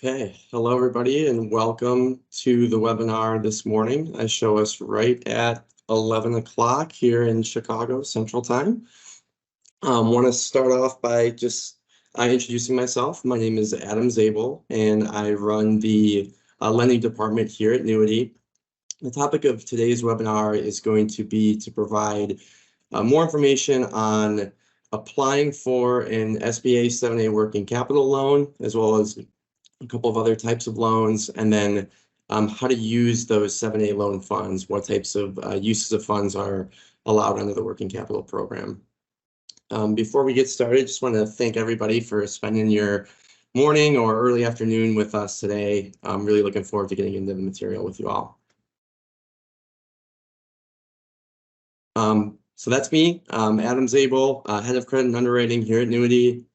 Okay, hello everybody and welcome to the webinar this morning. I show us right at 11 o'clock here in Chicago Central Time. Want to start off by just introducing myself. My name is Adam Zabel and I run the lending department here at NEWITY. The topic of today's webinar is going to be to provide more information on applying for an SBA 7A working capital loan, as well as a couple of other types of loans, and then how to use those 7A loan funds, what types of uses of funds are allowed under the working capital program. Before we get started, just want to thank everybody for spending your morning or early afternoon with us today. I'm really looking forward to getting into the material with you all. So that's me, Adam Zabel, Head of Credit and Underwriting here at NEWITY.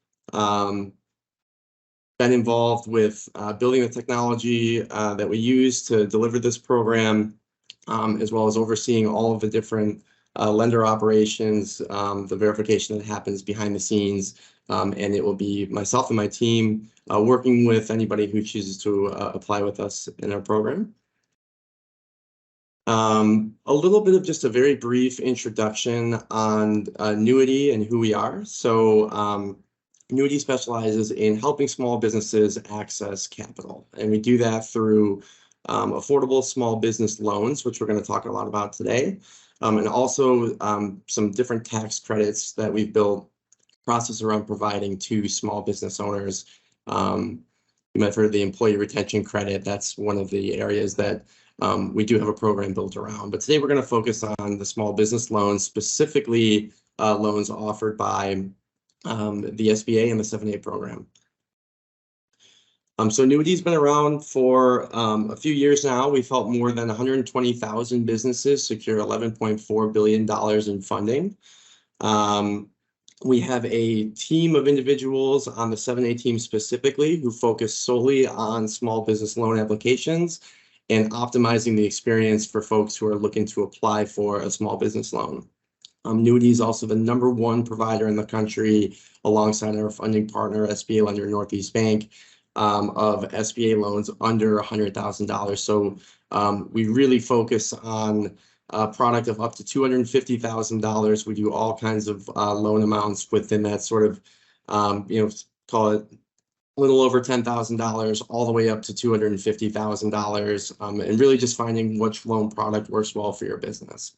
Been involved with building the technology that we use to deliver this program, as well as overseeing all of the different lender operations, the verification that happens behind the scenes, and it will be myself and my team working with anybody who chooses to apply with us in our program. A little bit of just a very brief introduction on NEWITY and who we are. So NEWITY specializes in helping small businesses access capital, and we do that through affordable small business loans, which we're going to talk a lot about today, and also some different tax credits that we've built process around providing to small business owners. You might have heard of the employee retention credit. That's one of the areas that we do have a program built around. But today we're going to focus on the small business loans, specifically loans offered by the SBA and the 7A program. So NEWITY's been around for a few years now. We've helped more than 120,000 businesses secure $11.4 billion in funding. We have a team of individuals on the 7A team specifically who focus solely on small business loan applications and optimizing the experience for folks who are looking to apply for a small business loan. NEWITY is also the -- provider in the country, alongside our funding partner, SBA lender Northeast Bank, of SBA loans under $100,000. So we really focus on a product of up to $250,000. We do all kinds of loan amounts within that sort of, call it a little over $10,000 all the way up to $250,000, and really just finding which loan product works well for your business.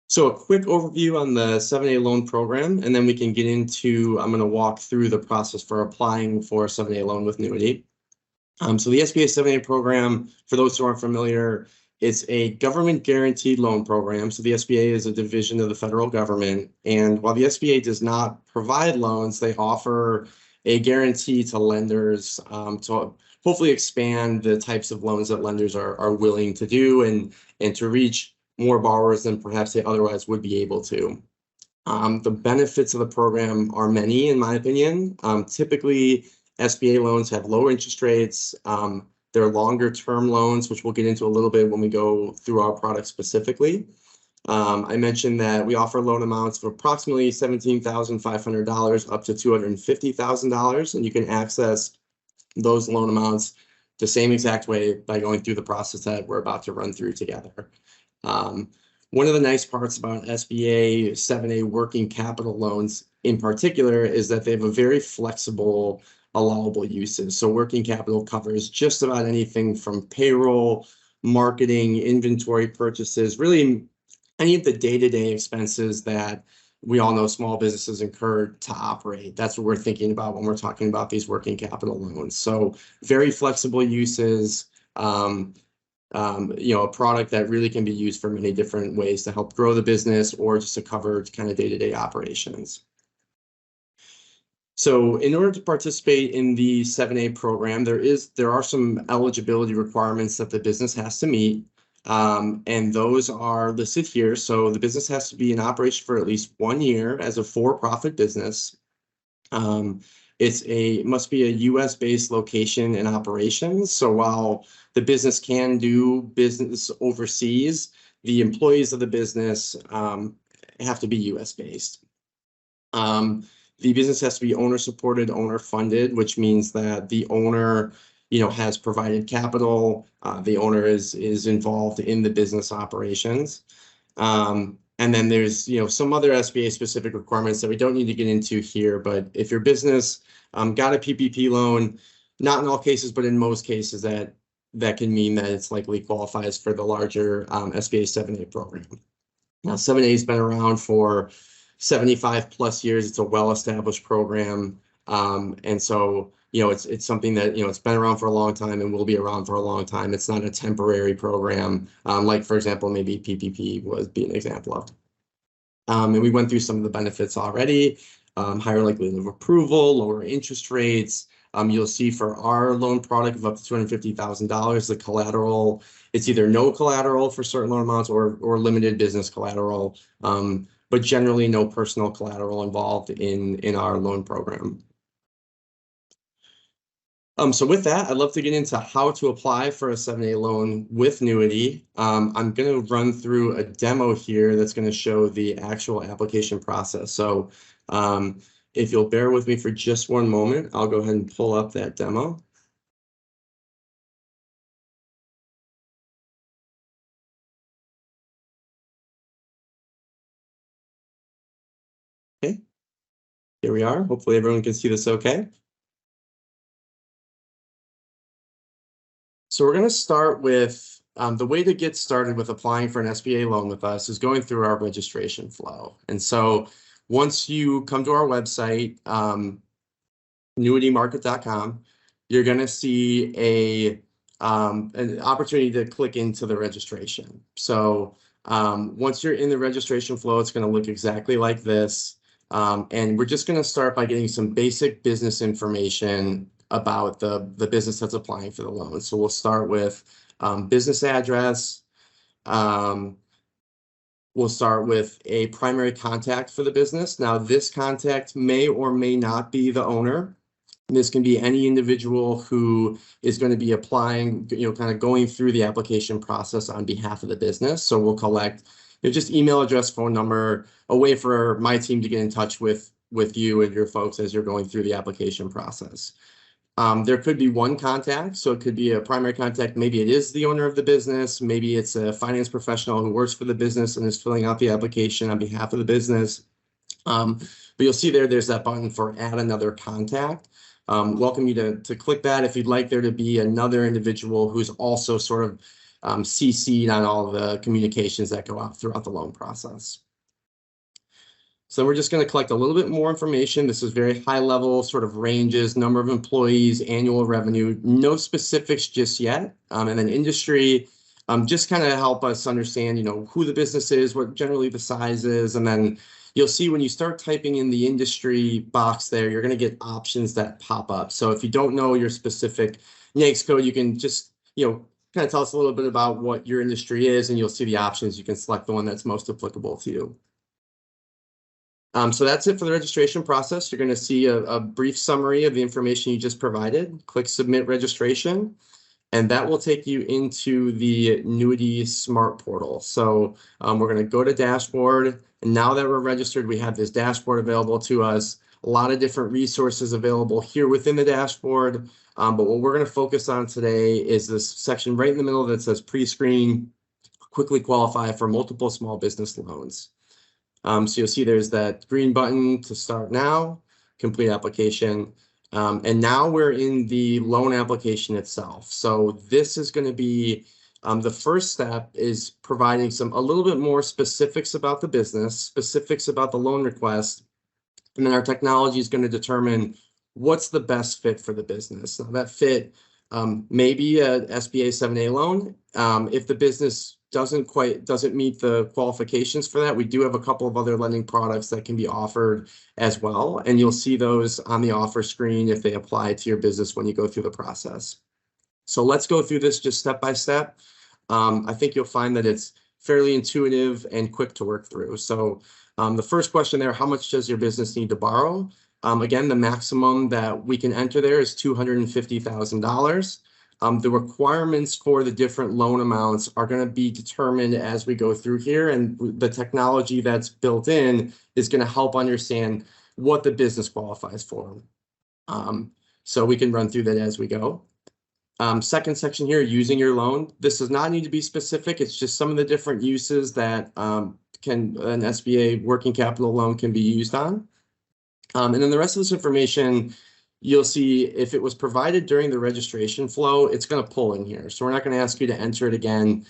So a quick overview on the 7A loan program, and then we can get into, I'm going to walk through the process for applying for a 7A loan with NEWITY. So the SBA 7A program, for those who aren't familiar, it's a government guaranteed loan program. So the SBA is a division of the federal government. And while the SBA does not provide loans, they offer a guarantee to lenders to hopefully expand the types of loans that lenders are willing to do and to reach more borrowers than perhaps they otherwise would be able to. The benefits of the program are many, in my opinion. Typically, SBA loans have lower interest rates. They're longer term loans, which we'll get into a little bit when we go through our product specifically. I mentioned that we offer loan amounts of approximately $17,500 up to $250,000, and you can access those loan amounts the same exact way by going through the process that we're about to run through together. One of the nice parts about SBA 7A working capital loans in particular is that they have a very flexible allowable uses. So working capital covers just about anything from payroll, marketing, inventory purchases, really any of the day-to-day expenses that we all know small businesses incur to operate. That's what we're thinking about when we're talking about these working capital loans. So very flexible uses, a product that really can be used for many different ways to help grow the business or just to cover kind of day-to-day operations. So in order to participate in the 7A program, there are some eligibility requirements that the business has to meet, and those are listed here. So the business has to be in operation for at least 1 year as a for-profit business. It must be a US-based location and operations. So while the business can do business overseas, the employees of the business have to be US-based. The business has to be owner supported, owner funded, which means that the owner, has provided capital. The owner is involved in the business operations. And then there's, some other SBA specific requirements that we don't need to get into here. But if your business got a PPP loan, not in all cases, but in most cases, that can mean that it's likely qualifies for the larger SBA 7A program. Now, 7A has been around for 75 plus years. It's a well-established program. And so, it's something that, it's been around for a long time and will be around for a long time. It's not a temporary program, like, for example, maybe PPP would be an example of. And we went through some of the benefits already, higher likelihood of approval, lower interest rates. You'll see for our loan product of up to $250,000, the collateral, it's either no collateral for certain loan amounts or limited business collateral, but generally no personal collateral involved in our loan program. So with that, I'd love to get into how to apply for a 7A loan with NEWITY. I'm going to run through a demo here that's going to show the actual application process. So if you'll bear with me for just one moment, I'll go ahead and pull up that demo. Okay, here we are. Hopefully everyone can see this okay. So we're going to start with the way to get started with applying for an SBA loan with us is going through our registration flow. And so once you come to our website, NEWITYmarket.com, you're going to see an opportunity to click into the registration. So once you're in the registration flow, it's going to look exactly like this. And we're just going to start by getting some basic business information about the business that's applying for the loan. So we'll start with business address. We'll start with a primary contact for the business. Now, this contact may or may not be the owner. This can be any individual who is going to be applying, kind of going through the application process on behalf of the business. So we'll collect just email address, phone number, a way for my team to get in touch with you and your folks as you're going through the application process. There could be one contact, so it could be a primary contact. Maybe it is the owner of the business. Maybe it's a finance professional who works for the business and is filling out the application on behalf of the business. But you'll see there's that button for add another contact. Welcome you to click that if you'd like there to be another individual who's also sort of CC'd on all the communications that go out throughout the loan process. So we're just going to collect a little bit more information. This is very high level sort of ranges, number of employees, annual revenue, no specifics just yet. And then industry, just kind of help us understand, who the business is, what generally the size is. And then you'll see when you start typing in the industry box there, you're going to get options that pop up. So if you don't know your specific NAICS code, you can just, kind of tell us a little bit about what your industry is, and you'll see the options. You can select the one that's most applicable to you. So that's it for the registration process. You're going to see a brief summary of the information you just provided. Click Submit Registration, and that will take you into the NEWITY Smart Portal. So we're going to go to Dashboard, and now that we're registered, we have this dashboard available to us. A lot of different resources available here within the dashboard. But what we're going to focus on today is this section right in the middle that says Pre-Screen, Quickly Qualify for Multiple Small Business Loans. So you'll see there's that green button to start now, complete application. And now we're in the loan application itself. So this is going to be the first step is providing a little bit more specifics about the business, specifics about the loan request. And then our technology is going to determine what's the best fit for the business. Now that fit may be a SBA 7A loan. If the business doesn't meet the qualifications for that, we do have a couple of other lending products that can be offered as well. And you'll see those on the offer screen if they apply to your business when you go through the process. So let's go through this just step by step. I think you'll find that it's fairly intuitive and quick to work through. So the first question there, how much does your business need to borrow? Again, the maximum that we can enter there is $250,000. The requirements for the different loan amounts are going to be determined as we go through here, and the technology that's built in is going to help understand what the business qualifies for. So we can run through that as we go. Second section here, using your loan. This does not need to be specific. It's just some of the different uses that an SBA working capital loan can be used on. And then the rest of this information, you'll see if it was provided during the registration flow, it's going to pull in here. So we're not going to ask you to enter it again.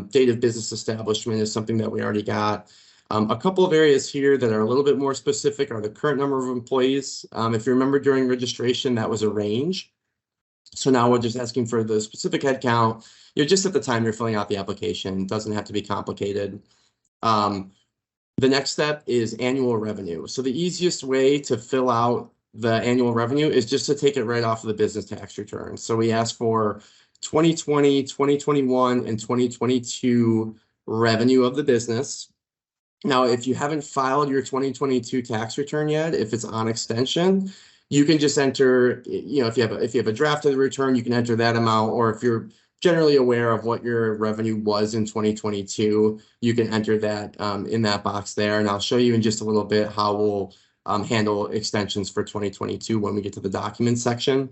Date of business establishment is something that we already got. A couple of areas here that are a little bit more specific are the current number of employees. If you remember during registration, that was a range. So now we're just asking for the specific head count. Just at the time you're filling out the application. It doesn't have to be complicated. The next step is annual revenue. So the easiest way to fill out the annual revenue is just to take it right off of the business tax return. So we ask for 2020, 2021, and 2022 revenue of the business. Now, if you haven't filed your 2022 tax return yet, if it's on extension, you can just enter, if you have a draft of the return, you can enter that amount, or if you're generally aware of what your revenue was in 2022, you can enter that in that box there. And I'll show you in just a little bit how we'll handle extensions for 2022 when we get to the documents section.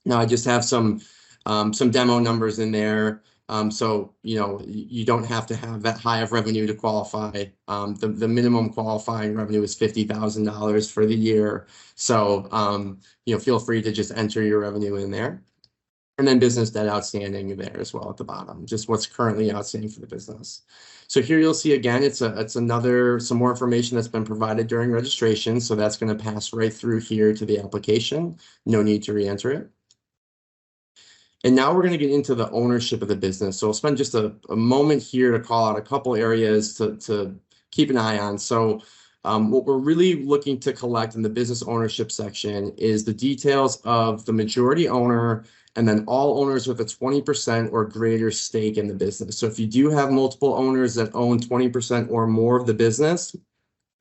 Now, I just have some demo numbers in there. So, you don't have to have that high of revenue to qualify. The minimum qualifying revenue is $50,000 for the year. So, feel free to just enter your revenue in there. And then business debt outstanding there as well at the bottom, just what's currently outstanding for the business. So here you'll see again, it's some more information that's been provided during registration. So that's going to pass right through here to the application. No need to re-enter it. And now we're going to get into the ownership of the business. So we'll spend just a moment here to call out a couple areas to keep an eye on. So what we're really looking to collect in the business ownership section is the details of the majority owner and then all owners with a 20% or greater stake in the business. So if you do have multiple owners that own 20% or more of the business,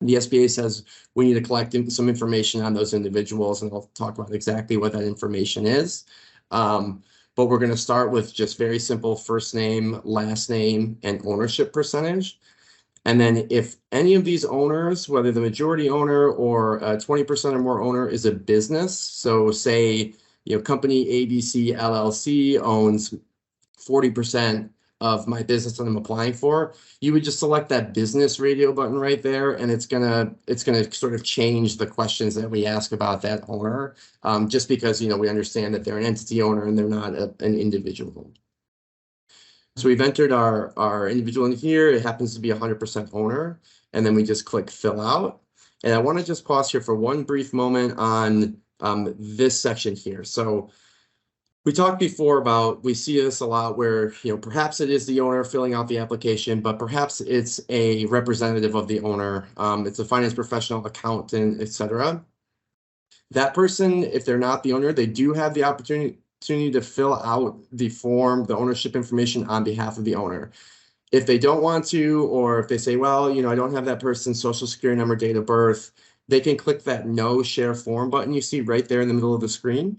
the SBA says we need to collect some information on those individuals, and I'll talk about exactly what that information is. But we're going to start with just very simple first name, last name, and ownership percentage. And then if any of these owners, whether the majority owner or 20% or more owner is a business, so say, company ABC LLC owns 40% of my business that I'm applying for, you would just select that business radio button right there, and it's gonna sort of change the questions that we ask about that owner, just because we understand that they're an entity owner and they're not an individual. So we've entered our individual in here. It happens to be 100% owner, and then we just click fill out. And I want to just pause here for one brief moment on this section here. So we talked before about, we see this a lot where, perhaps it is the owner filling out the application, but perhaps it's a representative of the owner. It's a finance professional, accountant, etc. That person, if they're not the owner, they do have the opportunity to fill out the form, the ownership information on behalf of the owner. If they don't want to, or if they say, well, I don't have that person's social security number, date of birth, they can click that no share form button you see right there in the middle of the screen.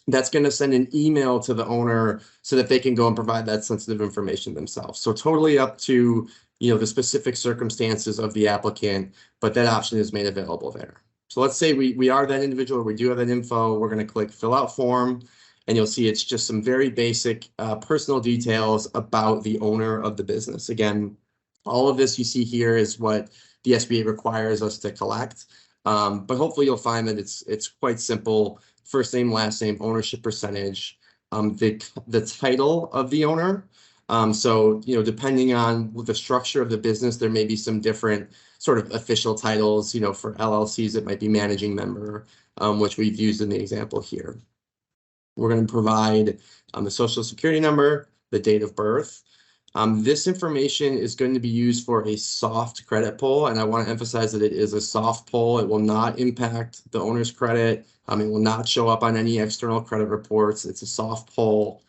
That's going to send an email to the owner so that they can go and provide that sensitive information themselves. So totally up to, the specific circumstances of the applicant, but that option is made available there. So let's say we are that individual, we do have that info, we're going to click fill out form, and you'll see it's just some very basic personal details about the owner of the business. Again, all of this you see here is what the SBA requires us to collect, but hopefully you'll find that it's quite simple. First name, last name, ownership percentage, the title of the owner. So, depending on the structure of the business, there may be some different sort of official titles. For LLCs, it might be managing member, which we've used in the example here. We're going to provide the social security number, the date of birth. This information is going to be used for a soft credit pull, and I want to emphasize that it is a soft pull. It will not impact the owner's credit. It will not show up on any external credit reports. It's a soft pull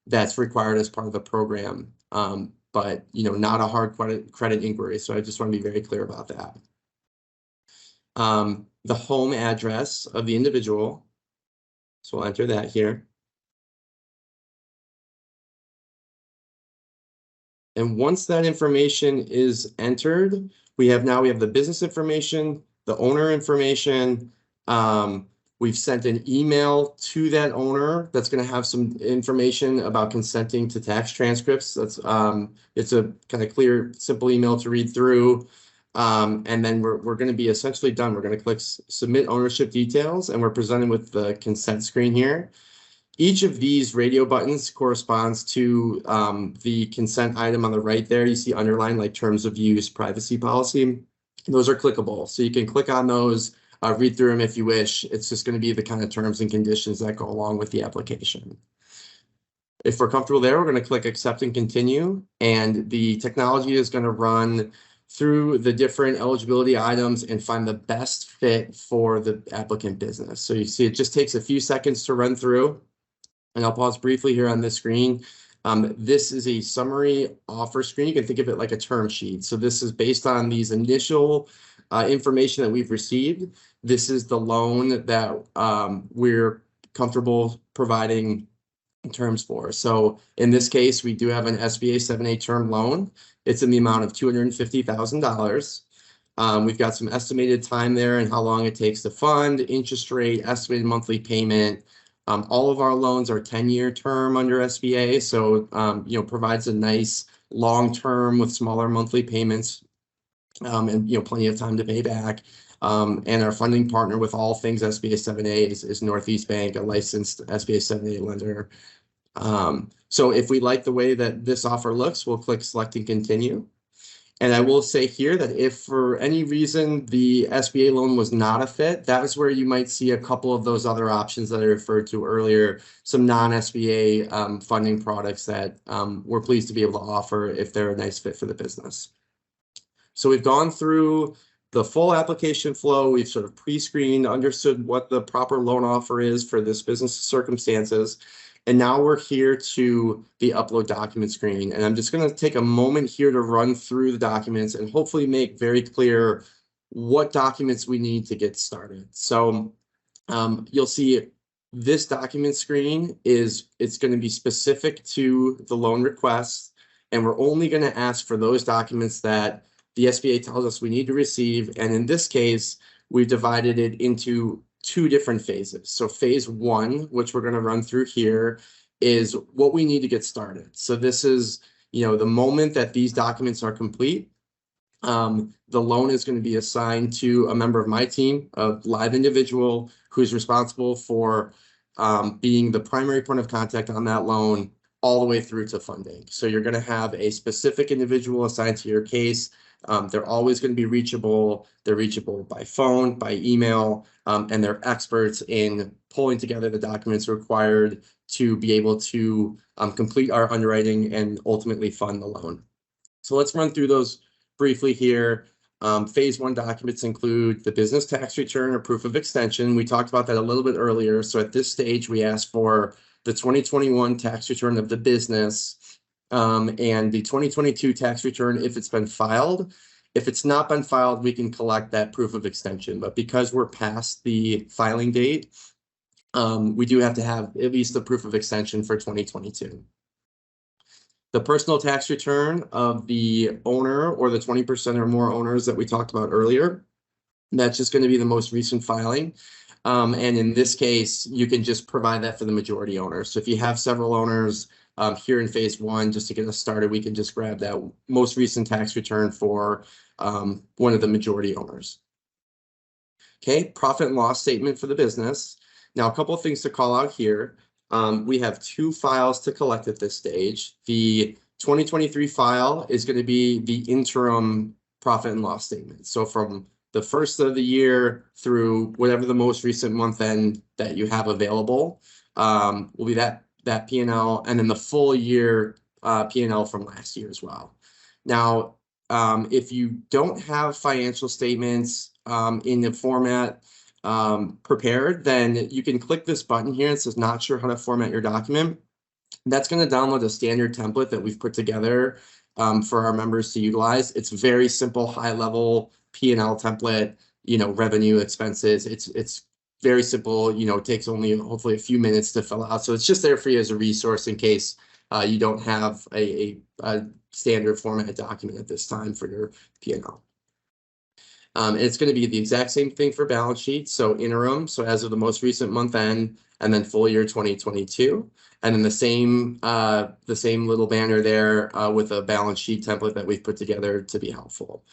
that's required as part of the program, but not a hard credit inquiry. So I just want to be very clear about that. The home address of the individual. So we'll enter that here. And once that information is entered, we have the business information, the owner information. We've sent an email to that owner that's going to have some information about consenting to tax transcripts. That's it's a kind of clear, simple email to read through. And then we're going to be essentially done. We're going to click submit ownership details, and we're presented with the consent screen here. Each of these radio buttons corresponds to the consent item on the right there. You see underlined like terms of use, privacy policy. Those are clickable. So you can click on those, read through them if you wish. It's just going to be the kind of terms and conditions that go along with the application. If we're comfortable there, we're going to click accept and continue. And the technology is going to run through the different eligibility items and find the best fit for the applicant business. So you see it just takes a few seconds to run through. And I'll pause briefly here on this screen. This is a summary offer screen. You can think of it like a term sheet. So this is based on these initial information that we've received. This is the loan that we're comfortable providing terms for. So in this case, we do have an SBA 7A term loan. It's in the amount of $250,000. We've got some estimated time there and how long it takes to fund, interest rate, estimated monthly payment. All of our loans are 10-year term under SBA, so provides a nice long term with smaller monthly payments, and plenty of time to pay back. And our funding partner with all things SBA 7A is Northeast Bank, a licensed SBA 7A lender. So if we like the way that this offer looks, we'll click select and continue. And I will say here that if for any reason the SBA loan was not a fit, that is where you might see a couple of those other options that I referred to earlier, some non-SBA funding products that we're pleased to be able to offer if they're a nice fit for the business. So we've gone through the full application flow. We've sort of pre-screened, understood what the proper loan offer is for this business circumstances. And now we're here to the upload document screen. And I'm just going to take a moment here to run through the documents and hopefully make very clear what documents we need to get started. So you'll see this document screen it's going to be specific to the loan request. And we're only going to ask for those documents that the SBA tells us we need to receive. And in this case, we've divided it into two different phases. So phase one, which we're going to run through here, is what we need to get started. So this is, the moment that these documents are complete, the loan is going to be assigned to a member of my team, a live individual who's responsible for being the primary point of contact on that loan all the way through to funding. So you're going to have a specific individual assigned to your case. They're always going to be reachable. They're reachable by phone, by email, and they're experts in pulling together the documents required to be able to complete our underwriting and ultimately fund the loan. So let's run through those briefly here. Phase one documents include the business tax return or proof of extension. We talked about that a little bit earlier. So at this stage, we asked for the 2021 tax return of the business, and the 2022 tax return if it's been filed. If it's not been filed, we can collect that proof of extension. But because we're past the filing date, we do have to have at least the proof of extension for 2022. The personal tax return of the owner or the 20% or more owners that we talked about earlier, that's just going to be the most recent filing. And in this case, you can just provide that for the majority owner. So if you have several owners here in phase one, just to get us started, we can just grab that most recent tax return for one of the majority owners. Okay, profit and loss statement for the business. Now, a couple of things to call out here. We have two files to collect at this stage. The 2023 file is going to be the interim profit and loss statement. So from the first of the year through whatever the most recent month end that you have available will be that P&L, and then the full year P&L from last year as well. Now, if you don't have financial statements in the format prepared, then you can click this button here. It says not sure how to format your document. That's going to download a standard template that we've put together for our members to utilize. It's very simple, high level P&L template, revenue, expenses. It's very simple, it takes only hopefully a few minutes to fill out. So it's just there for you as a resource in case you don't have a standard format document at this time for your P&L. And it's going to be the exact same thing for balance sheets. So interim, so as of the most recent month end, and then full year 2022. And then the same little banner there with a balance sheet template that we've put together to be helpful.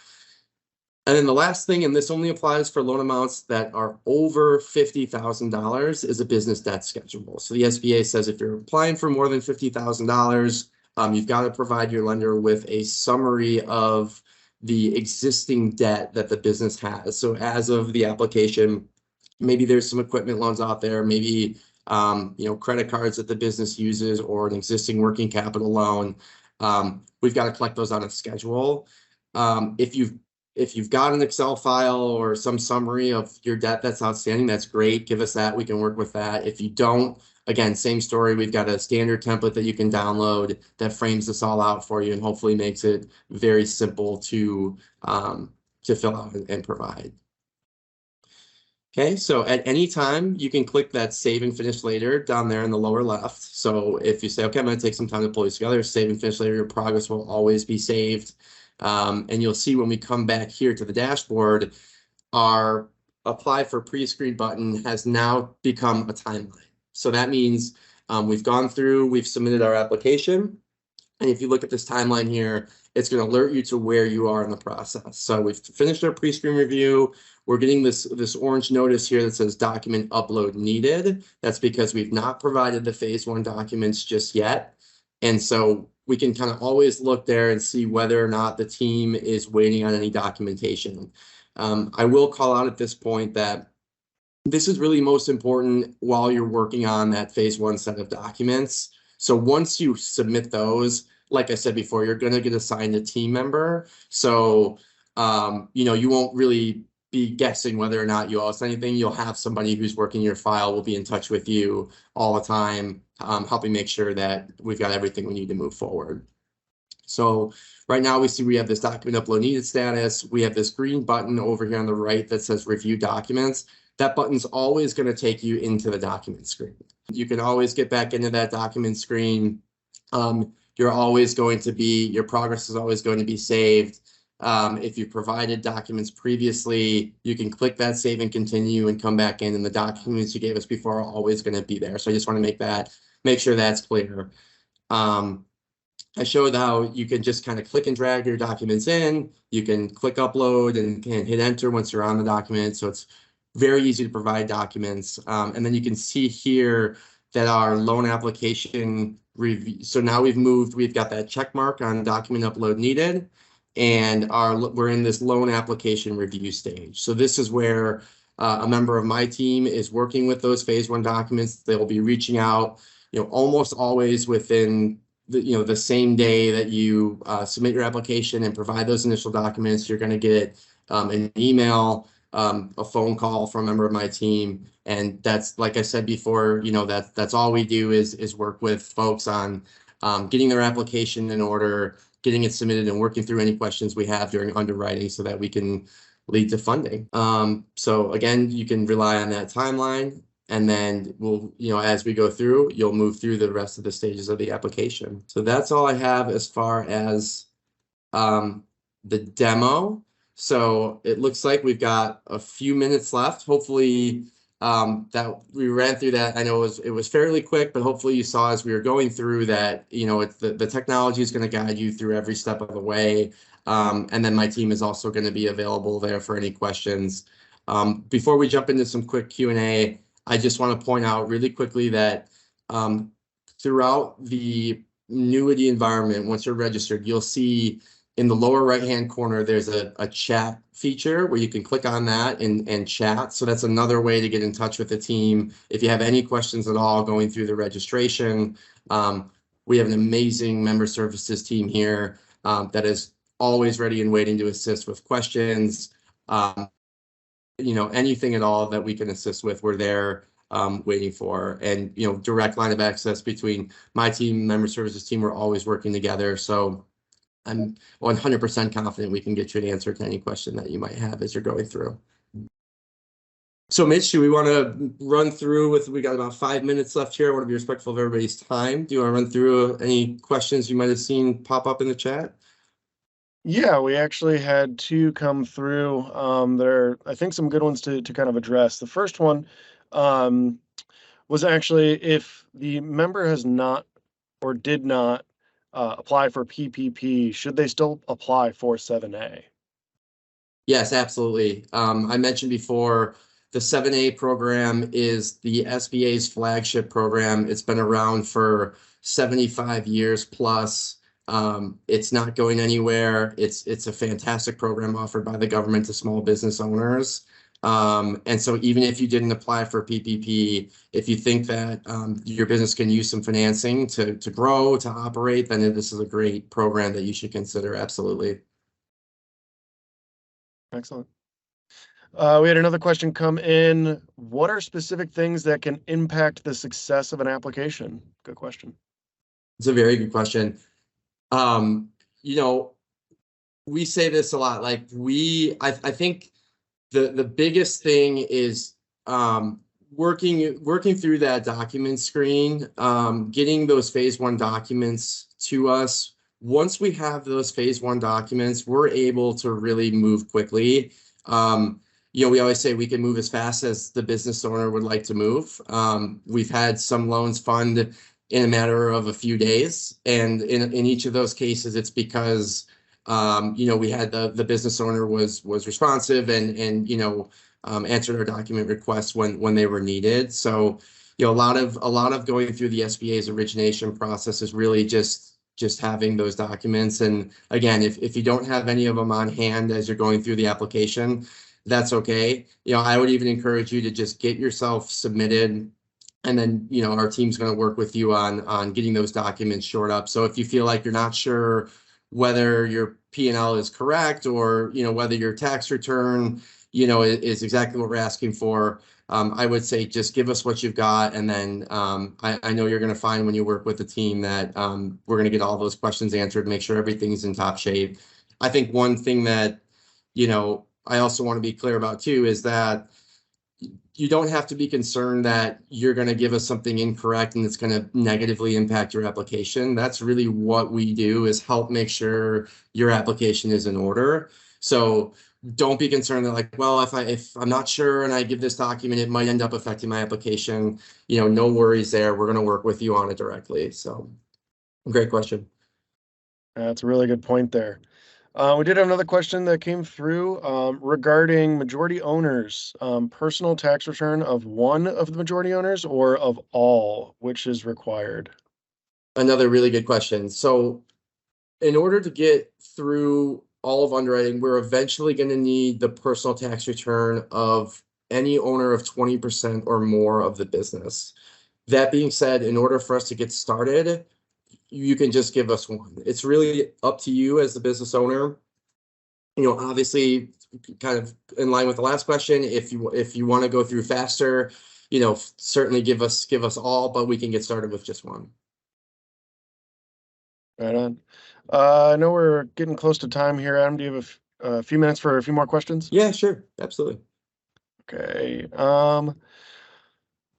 And then the last thing, and this only applies for loan amounts that are over $50,000, is a business debt schedule. So the SBA says if you're applying for more than $50,000, you've got to provide your lender with a summary of the existing debt that the business has. So as of the application, maybe there's some equipment loans out there, maybe credit cards that the business uses, or an existing working capital loan. We've got to collect those on a schedule. If you've got an Excel file or some summary of your debt that's outstanding, that's great. Give us that. We can work with that. If you don't, again, same story. We've got a standard template that you can download that frames this all out for you and hopefully makes it very simple to fill out and provide. Okay, so at any time, you can click that Save and Finish Later down there in the lower left. So if you say, okay, I'm going to take some time to pull these together, Save and Finish Later, your progress will always be saved. And you'll see when we come back here to the dashboard, our Apply for Pre-Screen button has now become a timeline. So that means we've gone through, we've submitted our application. And if you look at this timeline here, it's going to alert you to where you are in the process. So we've finished our pre-screen review. We're getting this orange notice here that says document upload needed. That's because we've not provided the phase 1 documents just yet. And so we can kind of always look there and see whether or not the team is waiting on any documentation. I will call out at this point that this is really most important while you're working on that phase 1 set of documents. So once you submit those, like I said before, you're going to get assigned a team member. So, you won't really be guessing whether or not you owe us anything. You'll have somebody who's working your file will be in touch with you all the time, helping make sure that we've got everything we need to move forward. So right now we see we have this document upload needed status. We have this green button over here on the right that says review documents. That button's always going to take you into the document screen. You can always get back into that document screen. Your progress is always going to be saved. If you provided documents previously, you can click that save and continue and come back in, and the documents you gave us before are always going to be there. So I just want to make sure that's clear. I showed how you can just kind of click and drag your documents in. You can click upload and hit enter once you're on the document. So it's very easy to provide documents. And then you can see here that our loan application review. So now we've got that check mark on document upload needed, and we're in this loan application review stage. So this is where a member of my team is working with those phase 1 documents. They'll be reaching out, almost always within the same day that you submit your application and provide those initial documents. You're going to get an email, a phone call from a member of my team. And that's, like I said before, that's all we do is work with folks on getting their application in order, getting it submitted, and working through any questions we have during underwriting so that we can lead to funding. So again, you can rely on that timeline, and then as we go through, you'll move through the rest of the stages of the application. So that's all I have as far as the demo. So it looks like we've got a few minutes left. Hopefully that we ran through that. I know it was fairly quick, but hopefully you saw as we were going through that, the technology is going to guide you through every step of the way. And then my team is also going to be available there for any questions. Before we jump into some quick Q&A, I just want to point out really quickly that throughout the NEWITY environment, once you're registered, you'll see in the lower right-hand corner, there's a chat feature where you can click on that and chat. So that's another way to get in touch with the team. If you have any questions at all going through the registration, we have an amazing member services team here that is always ready and waiting to assist with questions. Anything at all that we can assist with, we're there waiting for. And, direct line of access between my team, member services team, we're always working together. So I'm 100% confident we can get you an answer to any question that you might have as you're going through. So Mitch, do we want to run through we got about 5 minutes left here. I want to be respectful of everybody's time. Do you want to run through any questions you might have seen pop up in the chat? Yeah, we actually had two come through. There are, I think, some good ones to kind of address. The first one um, was actually if the member has not or did not apply for PPP, should they still apply for 7A? Yes, absolutely. I mentioned before, the 7A program is the SBA's flagship program. It's been around for 75 years plus. It's not going anywhere. It's a fantastic program offered by the government to small business owners. And so even if you didn't apply for PPP, if you think that your business can use some financing to grow, to operate, then this is a great program that you should consider. Absolutely. Excellent. We had another question come in. What are specific things that can impact the success of an application? Good question. It's a very good question. Um, you know, we say this a lot. Like I think the biggest thing is working through that document screen, getting those phase one documents to us. Once we have those phase one documents, we're able to really move quickly. We always say we can move as fast as the business owner would like to move. We've had some loans fund in a matter of a few days, and in each of those cases, it's because we had the business owner was responsive and answered our document requests when they were needed. So, a lot of going through the SBA's origination process is really just having those documents. And again, if you don't have any of them on hand as you're going through the application, that's okay. I would even encourage you to just get yourself submitted. And then, our team's going to work with you on getting those documents shored up. So if you feel like you're not sure whether your P&L is correct or, whether your tax return, is exactly what we're asking for, I would say just give us what you've got. And then I know you're going to find when you work with the team that we're going to get all those questions answered, make sure everything's in top shape. I think one thing that, I also want to be clear about too is that you don't have to be concerned that you're going to give us something incorrect and it's going to negatively impact your application. That's really what we do, is help make sure your application is in order. So don't be concerned that like, well, if I'm not sure and I give this document, it might end up affecting my application. No worries there. We're going to work with you on it directly. So great question. That's a really good point there. We did have another question that came through regarding majority owners, personal tax return of one of the majority owners or of all, which is required. Another really good question. So in order to get through all of underwriting, we're eventually going to need the personal tax return of any owner of 20% or more of the business. That being said, in order for us to get started, you can just give us one. It's really up to you as the business owner. Obviously, kind of in line with the last question, if you want to go through faster, certainly give us all, but we can get started with just one. Right on. I know we're getting close to time here, Adam. Do you have a few minutes for a few more questions? Yeah, sure. Absolutely. Okay.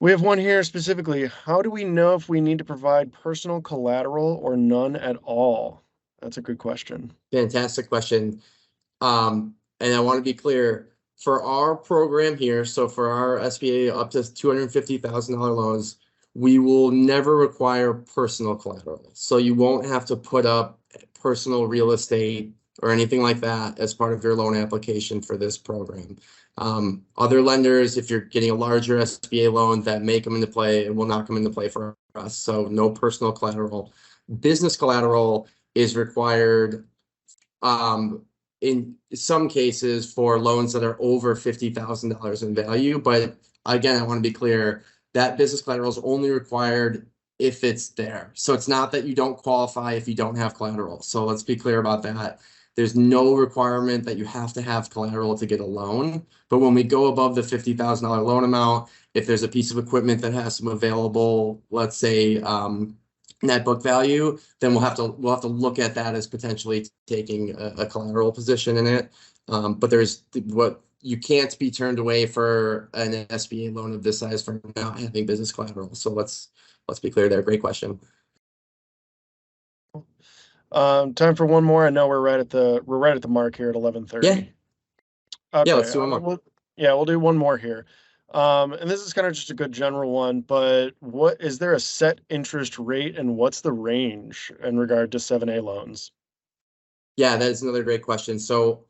We have one here specifically. How do we know if we need to provide personal collateral or none at all? That's a good question. Fantastic question. And I want to be clear, for our program here, so for our SBA up to $250,000 loans, we will never require personal collateral. So you won't have to put up personal real estate or anything like that as part of your loan application for this program. Other lenders, if you're getting a larger SBA loan, that may come into play and will not come into play for us. So no personal collateral. Business collateral is required in some cases for loans that are over $50,000 in value. But again, I want to be clear that business collateral is only required if it's there. So it's not that you don't qualify if you don't have collateral. So let's be clear about that. There's no requirement that you have to have collateral to get a loan. But when we go above the $50,000 loan amount, if there's a piece of equipment that has some available, let's say, net book value, then we'll have to look at that as potentially taking a collateral position in it. But there's what you can't be turned away for an SBA loan of this size for not having business collateral. So let's be clear there. Great question. Time for one more. I know we're right at the mark here at 11:30. Yeah. Yeah, let's Okay. do one more. We'll do one more here. And this is kind of just a good general one, but what is there a set interest rate and what's the range in regard to 7A loans? Yeah, that is another great question. So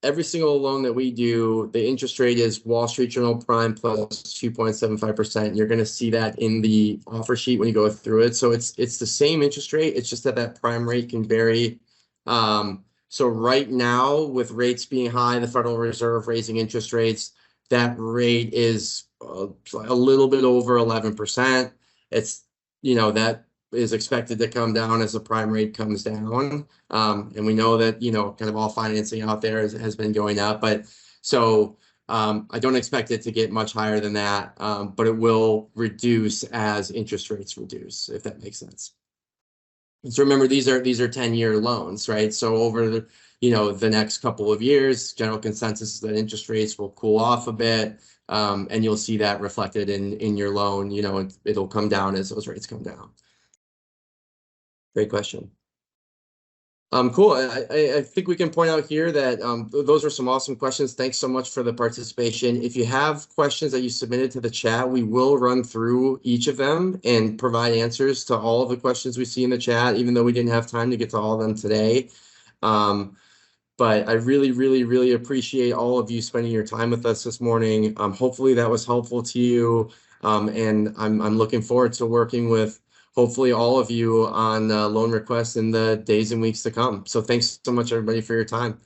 every single loan that we do, the interest rate is Wall Street Journal Prime plus 2.75%. You're going to see that in the offer sheet when you go through it. So it's the same interest rate. It's just that prime rate can vary. So right now, with rates being high, the Federal Reserve raising interest rates, that rate is a little bit over 11%. It's, that is expected to come down as the prime rate comes down. And we know that, kind of all financing out there has been going up. But so I don't expect it to get much higher than that, but it will reduce as interest rates reduce, if that makes sense. So remember, these are 10-year loans, right? So over the next couple of years, general consensus is that interest rates will cool off a bit. And you'll see that reflected in your loan. It'll come down as those rates come down. Great question. Cool. I think we can point out here that those are some awesome questions. Thanks so much for the participation. If you have questions that you submitted to the chat, we will run through each of them and provide answers to all of the questions we see in the chat, even though we didn't have time to get to all of them today. But I really, really, really appreciate all of you spending your time with us this morning. Hopefully that was helpful to you. And I'm looking forward to working with hopefully all of you on loan requests in the days and weeks to come. So thanks so much, everybody, for your time.